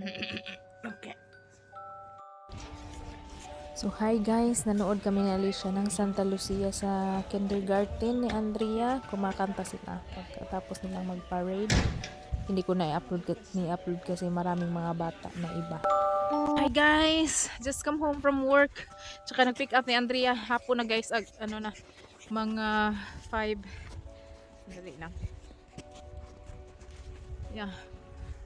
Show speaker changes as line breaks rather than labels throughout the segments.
Okay. So hi guys, nanood kami ni Alicia ng Sta.Lucia sa kindergarten ni Andrea. Kumakanta sila pagkatapos nilang mag-parade. Hindi ko na-upload kasi maraming mga bata na iba. Hi guys, just come home from work. Tsaka nag-pick up ni Andrea. Hapon na guys, mga 5. Dali lang. Yeah,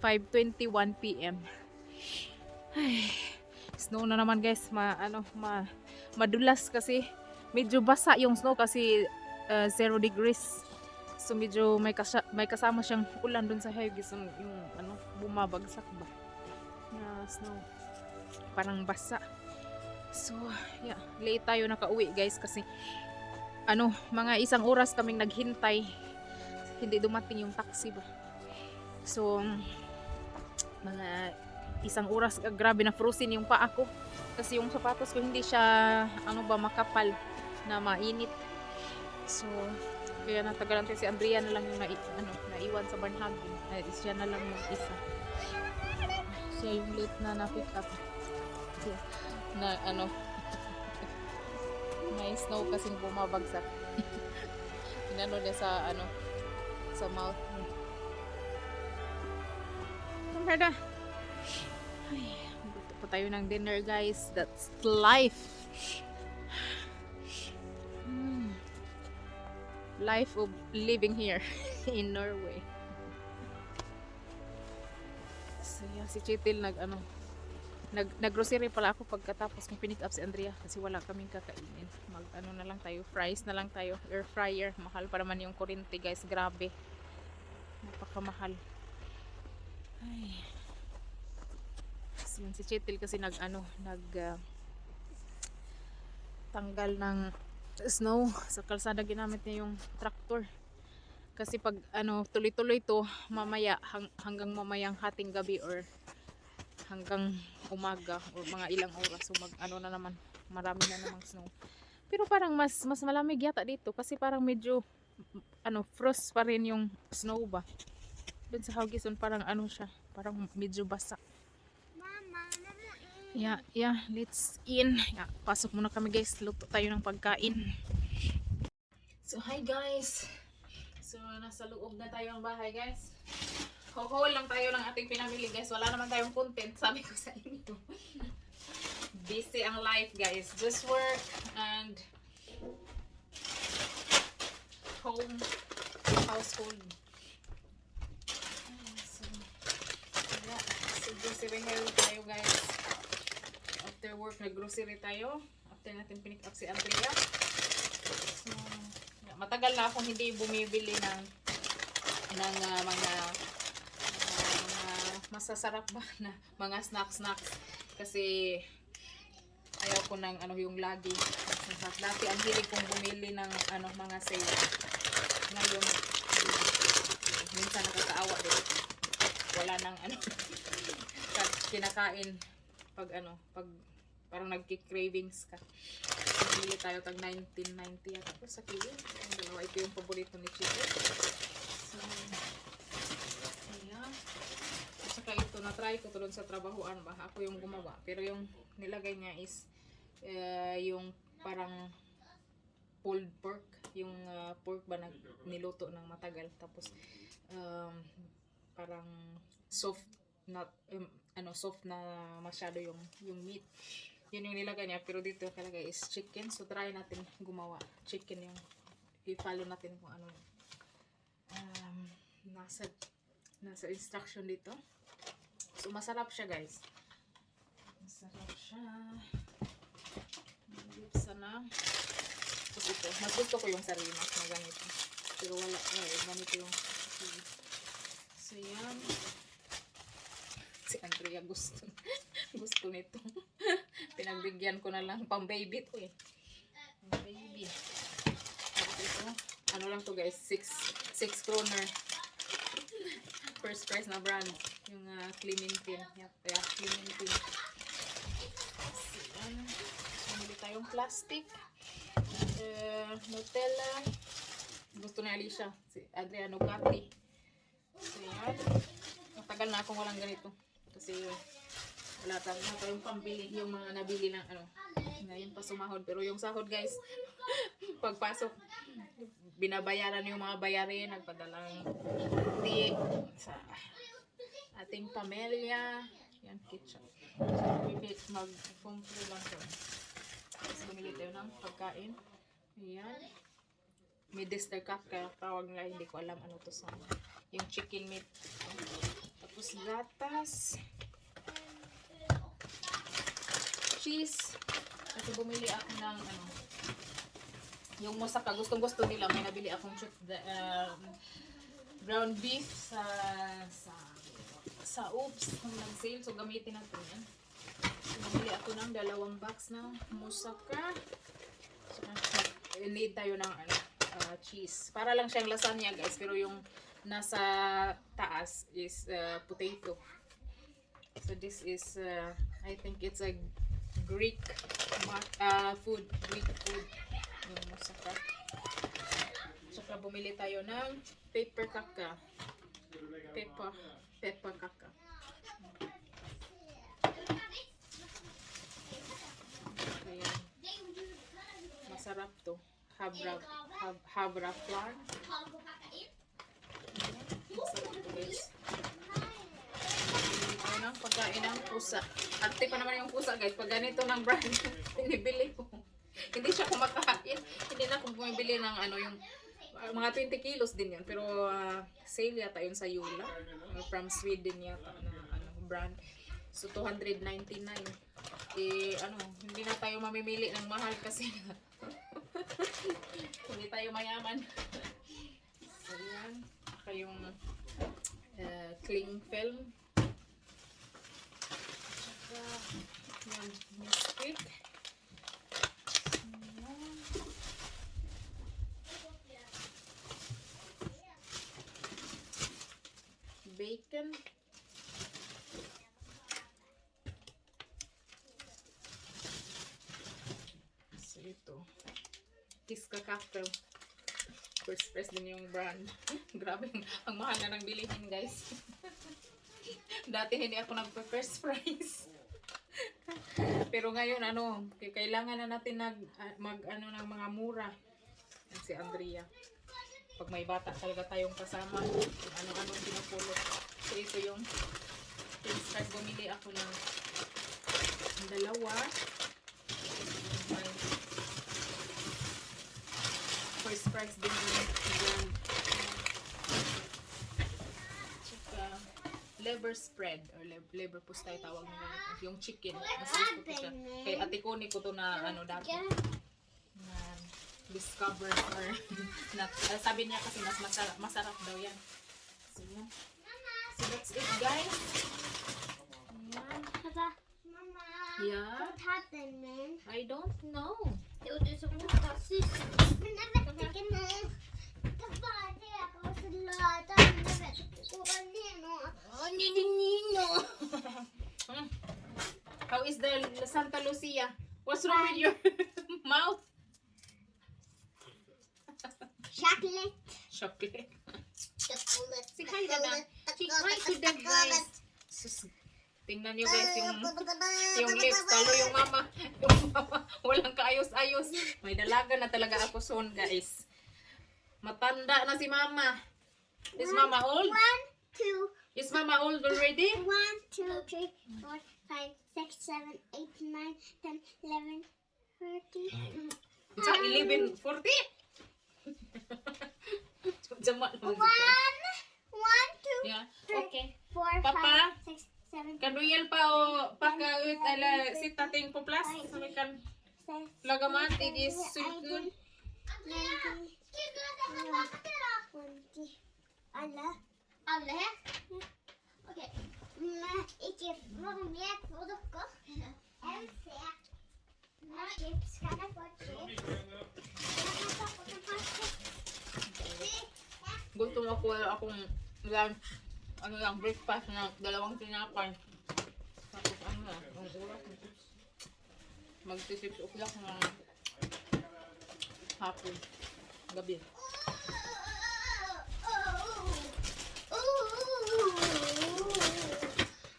5:21 PM. Ay, snow na naman guys, madulas kasi medyo basa yung snow kasi 0 degrees. So medyo may kasama siyang ulan dun sa highway, yung bumabagsak ba na snow. Parang basa. So yeah, late tayo nakauwi guys kasi mga 1 oras kaming naghintay. Hindi dumating yung taxi ba. So mga 1 oras, grabe na frozen yung paa ko kasi yung sapatos ko hindi siya makapal na mainit. So kaya natagalan si Andrea na lang yung naiwan sa Barnhagen. Siya na lang yung isa. Siya yung late na pick up na may snow kasi bumabagsak. Inano niya sa mouth. Kumada. Ay, dito po tayo ng dinner guys. That's life. Life of living here in Norway. So yeah, si Chitil nag-grocery pala ako pagkatapos kong pinick up si Andrea kasi wala kaming kakainin. Na lang tayo, fries na lang tayo, air fryer. Mahal pa naman yung kuryente guys, grabe. Napakamahal. Ay. Si Chitil kasi tanggal ng snow sa kalsada, ginamit niya yung tractor kasi pag tuloy-tuloy to mamaya hanggang mamayang hating gabi or hanggang umaga or mga ilang oras, so na naman, marami na namang snow. Pero parang mas malamig yata dito kasi parang medyo frost pa rin yung snow ba. Dun sa Haugesund parang siya, parang medyo basa. Yeah, let's in. Yeah, pasok muna kami guys, luto tayo ng pagkain. So hi guys. So nasa loob na tayo ng bahay guys. Haul lang tayo ng ating pinamili guys. Wala naman tayong content, sabi ko sa inyo. Busy ang life guys. Just work and household. So yeah, so grocery tayo guys. After work, nag-grocery tayo. After natin pinick up si Andrea. So, matagal na akong hindi bumibili ng mga masasarap ba na mga snacks kasi ayaw ko ng yung lagi. Dati ang hilig kong bumili ng mga sale. Ngayon minsan nakakaawa din. Wala nang kinakain pag parang nagki-cravings ka. Bili tayo tag 1990 at ako sa kilo. Ito yung paborito ni Chico. So, ayan. At saka ito, na-try ko tulad sa trabahoan ba. Ako yung gumawa. Pero yung nilagay niya is yung parang pulled pork. Yung pork ba na niluto ng matagal. Tapos parang soft na masyado yung meat. Yun yung nilagay niya, pero dito kalagay is chicken. So try natin gumawa chicken, yung i-follow natin kung ano nasa instruction dito. So masarap siya guys, masarap siya. Sana tapos ito, mas gusto ko yung sarimas na ganito, pero wala ganito yung so yan. Si Andrea gusto nito. Pinagbigyan ko na lang pang baby to eh. Pang baby. Ito, lang to guys, 6 kroner. First price na brand. Yung Clementin. Yeah, Clementin. Bumili tayong plastic. Nutella. Gusto na Alicia. Si Andrea Nugatti. So yan. Matagal na akong walang ganito. Kasi wala tayong pambili yung mga nabili ng ano. Ngayon pa sumahod. Pero yung sahod guys, pagpasok, binabayaran yung mga bayarin, nagpadalang di sa ating pamilya. Yan, kitchen. So, mag-compre lang to. Tapos bumili tayo ng pagkain. Ayan. May Mr. Kaka, tawag nila, hindi ko alam ano to sa yung chicken meat. Tapos gatas. Cheese. Kasi bumili ako ng ano, yung mosaka, gustong-gusto nila. May nabili akong ground beef sa Oops nung nag-sale. So gamitin natin yan. So, nabili ako ng 2 box ng mosaka. So, need tayo ng ano, cheese. Para lang siyang lasagna guys. Pero yung nasa taas is potato. So this is I think it's a Greek food. Greek food. Yung mosaka. Saka bumili tayo ng pepper kaka. Pepper kaka. Ayan. Masarap to. Havra flour. Masarap to guys. Bumili ng pagkain ng pusa. Arte pa naman yung pusa guys. Pag ganito ng brand, binibili ko. Hindi siya kumakain. Hindi na akong bumibili ng ano yung mga 20 kilos din yan. Pero sale yata yun sa Yula. From Sweden yata na ano, brand. So 299. Eh ano, hindi na tayo mamimili ng mahal kasi hindi tayo mayaman. So yan. Saka yung cling film. Saka yung biscuit. Bacon. So ito. Kiska Cafe. First press din yung brand. Grabe, ang mahal na ng bilihin guys. Dati hindi ako nagpa-first price. Pero ngayon ano, kailangan na natin mag ano ng mga mura. Yan si Andrea. Pag may bata talaga tayong kasama, ano-anong pinupulot. So ito yung first price. Bumili ako ng 2. First price din yung brand. Tsaka liver spread or liver pustay tawag nila. Yung chicken. Mas gusto ko siya. Kay ate ko ni ko to na ano dati. Discover or sabi niya kasi mas masarap daw yan. So yan. So that's it guys. Yan.
Papa, Mama.
Yeah.
What happened, man?
I don't know.
Det gjorde så fantastiskt. Men jag vet inte nu. Det var det jag var så glad. Jag vet inte gå ner nu.
Oh, Nino. How is the Sta.Lucia? What's wrong with your mouth?
Chocolate.
Chocolate.
Chocolate.
Si Kayla na. Si Kayla to the guys. Sus, tingnan nyo guys yung lips. Talo yung mama. Yung mama. Walang kaayos-ayos. May dalaga na talaga ako soon guys. Matanda na si mama. Is mama old?
1, 2.
Is mama old already?
1, 2, 3, 4, 5, 6, 7, 8, 9, 10, 11, 13.
It's 11:40. Jamak
1, 2,
yeah.
3,
Okay.
4,
Papa,
5, 6, 7,
kanuyel pa o pakawit ala sitating po plus so we can
6,
lagaman it is sweet
19, 20. Alle? Okej. Ikke for meg for dere. Jeg ser. Chips. Kan jeg få chips?
gusto mo ko akong lunch ano lang breakfast na 2 tinapay tapos ano na ang ulam magti-6 o'clock na hapon gabi.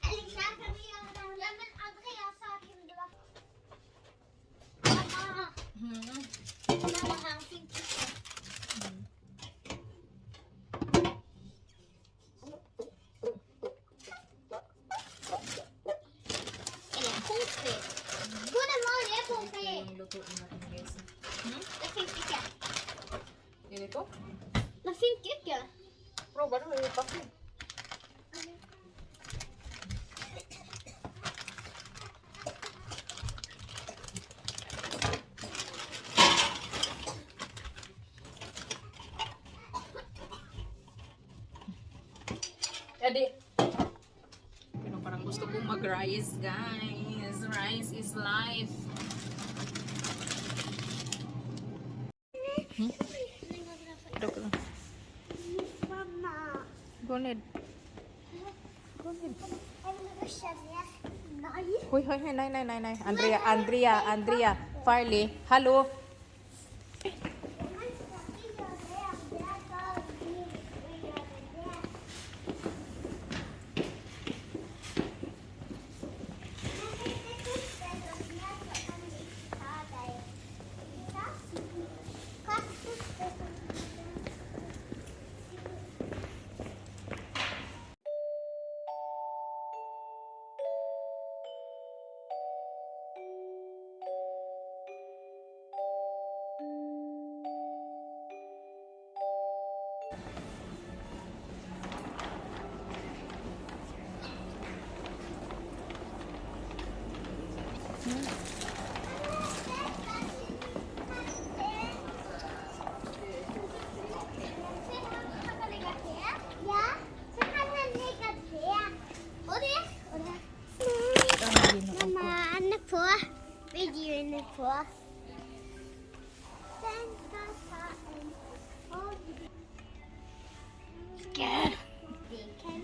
Alexander.
baru pakai. Jadi, parang gusto kong mag-rice, guys. Rice is life.
Mama.
Go ahead. Go ahead.
I'm gonna shut it. Nice.
Hoy, hoy, hoy, nay. Andrea, Farley, hello.
Mama, anak po. Video na po.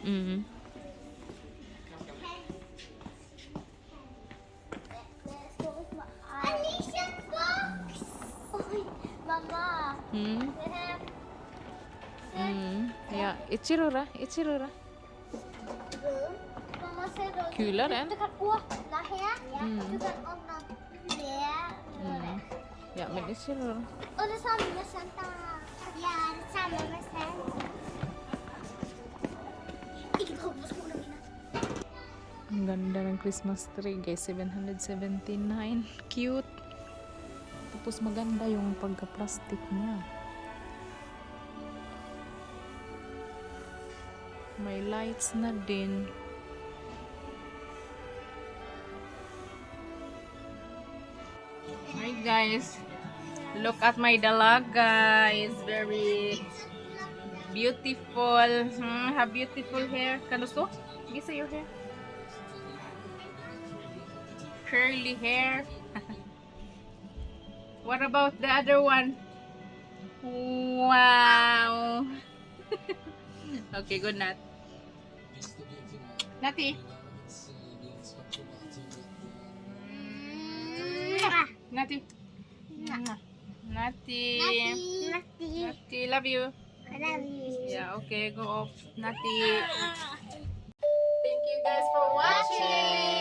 Mm.
Alicia's box! Mama.
Hmm.
We have
Ja, Ichirura.
Mama said
Kul är den.
du kan öppna här. Du kan öppna där.
Ja, men Ichirura.
Och det är samma med Santa. Ja, det är samma med Santa. Ikaw ko po sa mina.
Ang ganda ng Christmas tree, guys. 779. Cute. Tapos maganda yung pagka-plastic niya. May lights na din. Hi guys. Look at my dalaga. It's very beautiful. Have beautiful hair. Kanusto? Gisa your hair. Curly hair. What about the other one? Wow. Okay, good night. Nati. Nati. Nati. Nati, love you.
I love you.
Yeah, okay, go off. Nati. Thank you guys for watching.